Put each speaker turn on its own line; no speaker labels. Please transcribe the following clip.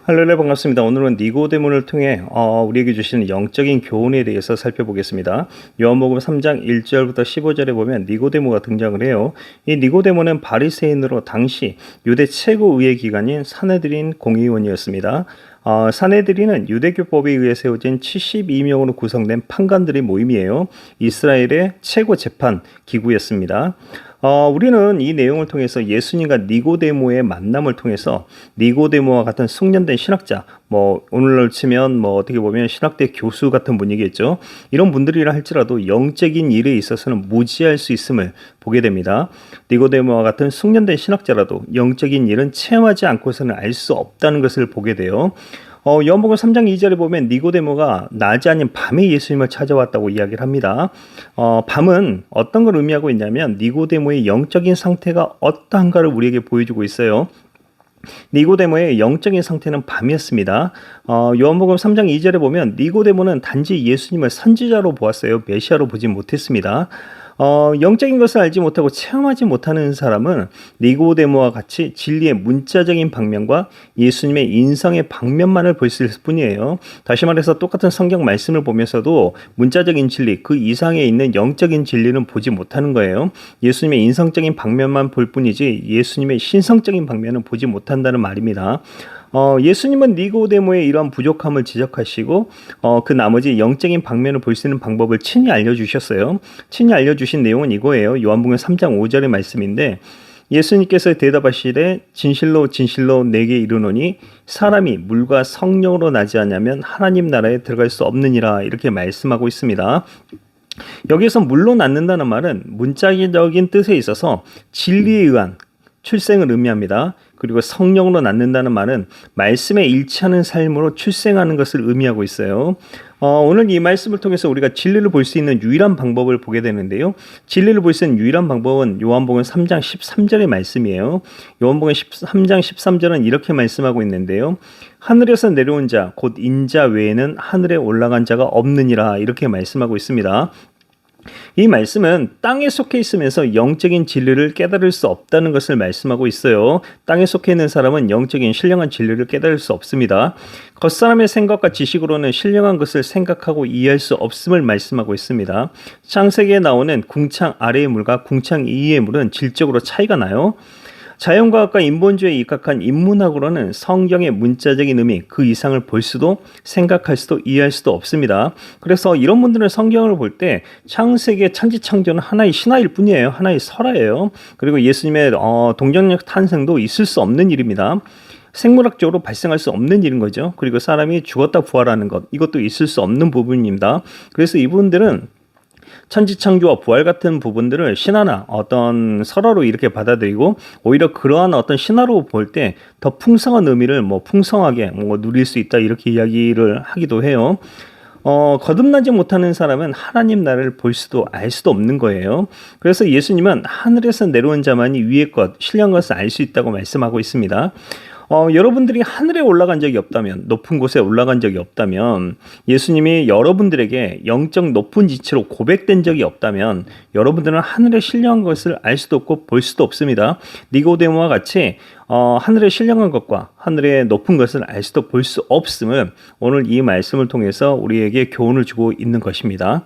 할렐루야 반갑습니다. 오늘은 니고데모를 통해 우리에게 주시는 영적인 교훈에 대해서 살펴보겠습니다. 요한복음 3장 1절부터 15절에 보면 니고데모가 등장을 해요. 이 니고데모는 바리새인으로 당시 유대 최고 의회 기관인 사내드린 공의원이었습니다. 사내드린은 유대교법에 의해 세워진 72명으로 구성된 판관들의 모임이에요. 이스라엘의 최고 재판 기구였습니다. 우리는 이 내용을 통해서 예수님과 니고데모의 만남을 통해서 니고데모와 같은 숙련된 신학자, 오늘날 치면 어떻게 보면 신학대 교수 같은 분이겠죠. 이런 분들이라 할지라도 영적인 일에 있어서는 무지할 수 있음을 보게 됩니다. 니고데모와 같은 숙련된 신학자라도 영적인 일은 체험하지 않고서는 알 수 없다는 것을 보게 돼요. 요한복음 3장 2절에 보면 니고데모가 낮이 아닌 밤에 예수님을 찾아왔다고 이야기를 합니다. 밤은 어떤 걸 의미하고 있냐면 니고데모의 영적인 상태가 어떠한가를 우리에게 보여주고 있어요. 니고데모의 영적인 상태는 밤이었습니다. 요한복음 3장 2절에 보면 니고데모는 단지 예수님을 선지자로 보았어요. 메시아로 보지 못했습니다. 영적인 것을 알지 못하고 체험하지 못하는 사람은 니고데모와 같이 진리의 문자적인 방면과 예수님의 인성의 방면만을 볼 수 있을 뿐이에요. 다시 말해서 똑같은 성경 말씀을 보면서도 문자적인 진리, 그 이상에 있는 영적인 진리는 보지 못하는 거예요. 예수님의 인성적인 방면만 볼 뿐이지 예수님의 신성적인 방면은 보지 못한다는 말입니다. 예수님은 니고데모의 이러한 부족함을 지적하시고 그 나머지 영적인 방면을 볼 수 있는 방법을 친히 알려주셨어요. 친히 알려주신 내용은 이거예요. 요한복음 3장 5절의 말씀인데 예수님께서 대답하시되 진실로 진실로 내게 이르노니 사람이 물과 성령으로 나지 않으면 하나님 나라에 들어갈 수 없느니라 이렇게 말씀하고 있습니다. 여기서 물로 낳는다는 말은 문자적인 뜻에 있어서 진리에 의한 출생을 의미합니다. 그리고 성령으로 낳는다는 말은 말씀에 일치하는 삶으로 출생하는 것을 의미하고 있어요. 오늘 이 말씀을 통해서 우리가 진리를 볼 수 있는 유일한 방법을 보게 되는데요. 진리를 볼 수 있는 유일한 방법은 요한복음 3장 13절의 말씀이에요. 요한복음 3장 13절은 이렇게 말씀하고 있는데요. 하늘에서 내려온 자, 곧 인자 외에는 하늘에 올라간 자가 없느니라 이렇게 말씀하고 있습니다. 이 말씀은 땅에 속해 있으면서 영적인 진리를 깨달을 수 없다는 것을 말씀하고 있어요. 땅에 속해 있는 사람은 영적인 신령한 진리를 깨달을 수 없습니다. 겉사람의 생각과 지식으로는 신령한 것을 생각하고 이해할 수 없음을 말씀하고 있습니다. 창세기에 나오는 궁창 아래의 물과 궁창 위의 물은 질적으로 차이가 나요. 자연과학과 인본주의에 입각한 인문학으로는 성경의 문자적인 의미 그 이상을 볼 수도 생각할 수도 이해할 수도 없습니다. 그래서 이런 분들은 성경을 볼 때 창세기의 천지창조는 하나의 신화일 뿐이에요. 하나의 설화예요. 그리고 예수님의 동정력 탄생도 있을 수 없는 일입니다. 생물학적으로 발생할 수 없는 일인 거죠. 그리고 사람이 죽었다 부활하는 것 이것도 있을 수 없는 부분입니다. 그래서 이분들은 천지창조와 부활 같은 부분들을 신화나 어떤 설화로 이렇게 받아들이고 오히려 그러한 어떤 신화로 볼 때 더 풍성한 의미를 풍성하게 누릴 수 있다 이렇게 이야기를 하기도 해요. 거듭나지 못하는 사람은 하나님 나라를 볼 수도 알 수도 없는 거예요. 그래서 예수님은 하늘에서 내려온 자만이 위의 것, 신령한 것을 알 수 있다고 말씀하고 있습니다. 여러분들이 하늘에 올라간 적이 없다면, 높은 곳에 올라간 적이 없다면, 예수님이 여러분들에게 영적 높은 지체로 고백된 적이 없다면 여러분들은 하늘의 신령한 것을 알 수도 없고 볼 수도 없습니다. 니고데모와 같이 하늘의 신령한 것과 하늘의 높은 것을 알 수도 볼 수 없음을 오늘 이 말씀을 통해서 우리에게 교훈을 주고 있는 것입니다.